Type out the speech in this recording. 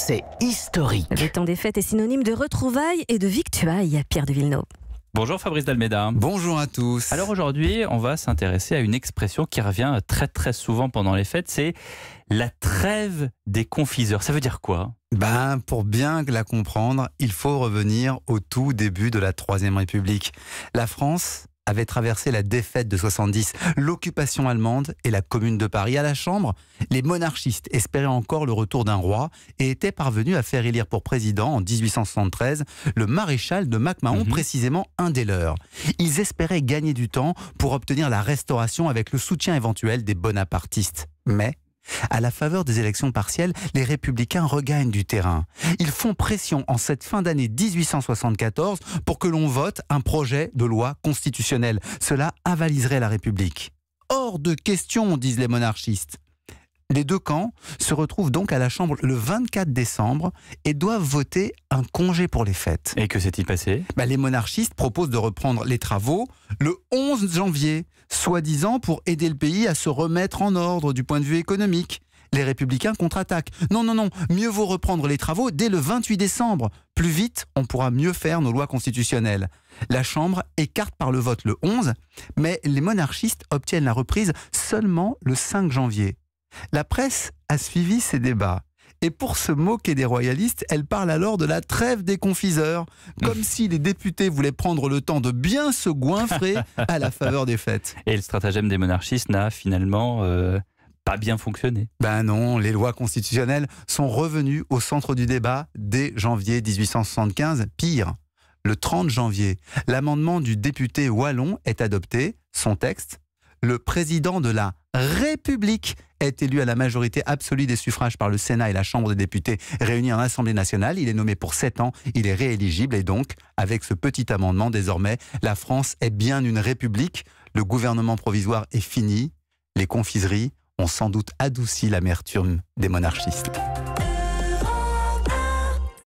c'est historique. Le temps des fêtes est synonyme de retrouvailles et de victuailles. Pierre de Villeneuve. Bonjour Fabrice Dalméda. Bonjour à tous. Alors aujourd'hui, on va s'intéresser à une expression qui revient très souvent pendant les fêtes, c'est la trêve des confiseurs. Ça veut dire quoi ? Pour bien la comprendre, il faut revenir au tout début de la Troisième République. La France avait traversé la défaite de 70, l'occupation allemande et la Commune de Paris. À la Chambre, les monarchistes espéraient encore le retour d'un roi et étaient parvenus à faire élire pour président en 1873 le maréchal de Mac-Mahon, précisément un des leurs. Ils espéraient gagner du temps pour obtenir la restauration avec le soutien éventuel des bonapartistes. Mais à la faveur des élections partielles, les républicains regagnent du terrain. Ils font pression en cette fin d'année 1874 pour que l'on vote un projet de loi constitutionnelle. Cela avaliserait la République. Hors de question, disent les monarchistes. Les deux camps se retrouvent donc à la Chambre le 24 décembre et doivent voter un congé pour les fêtes. Et que s'est-il passé ? Les monarchistes proposent de reprendre les travaux le 11 janvier, soi-disant pour aider le pays à se remettre en ordre du point de vue économique. Les républicains contre-attaquent. Non, mieux vaut reprendre les travaux dès le 28 décembre. Plus vite, on pourra mieux faire nos lois constitutionnelles. La Chambre écarte par le vote le 11, mais les monarchistes obtiennent la reprise seulement le 5 janvier. La presse a suivi ces débats. Et pour se moquer des royalistes, elle parle alors de la trêve des confiseurs, comme si les députés voulaient prendre le temps de bien se goinfrer à la faveur des fêtes. Et le stratagème des monarchistes n'a finalement pas bien fonctionné. Non, les lois constitutionnelles sont revenues au centre du débat dès janvier 1875. Pire, le 30 janvier, l'amendement du député wallon est adopté. Son texte, le président de la République est élu à la majorité absolue des suffrages par le Sénat et la Chambre des députés réunis en Assemblée nationale. Il est nommé pour 7 ans, il est rééligible et donc, avec ce petit amendement, désormais, la France est bien une république. Le gouvernement provisoire est fini. Les confiseries ont sans doute adouci l'amertume des monarchistes.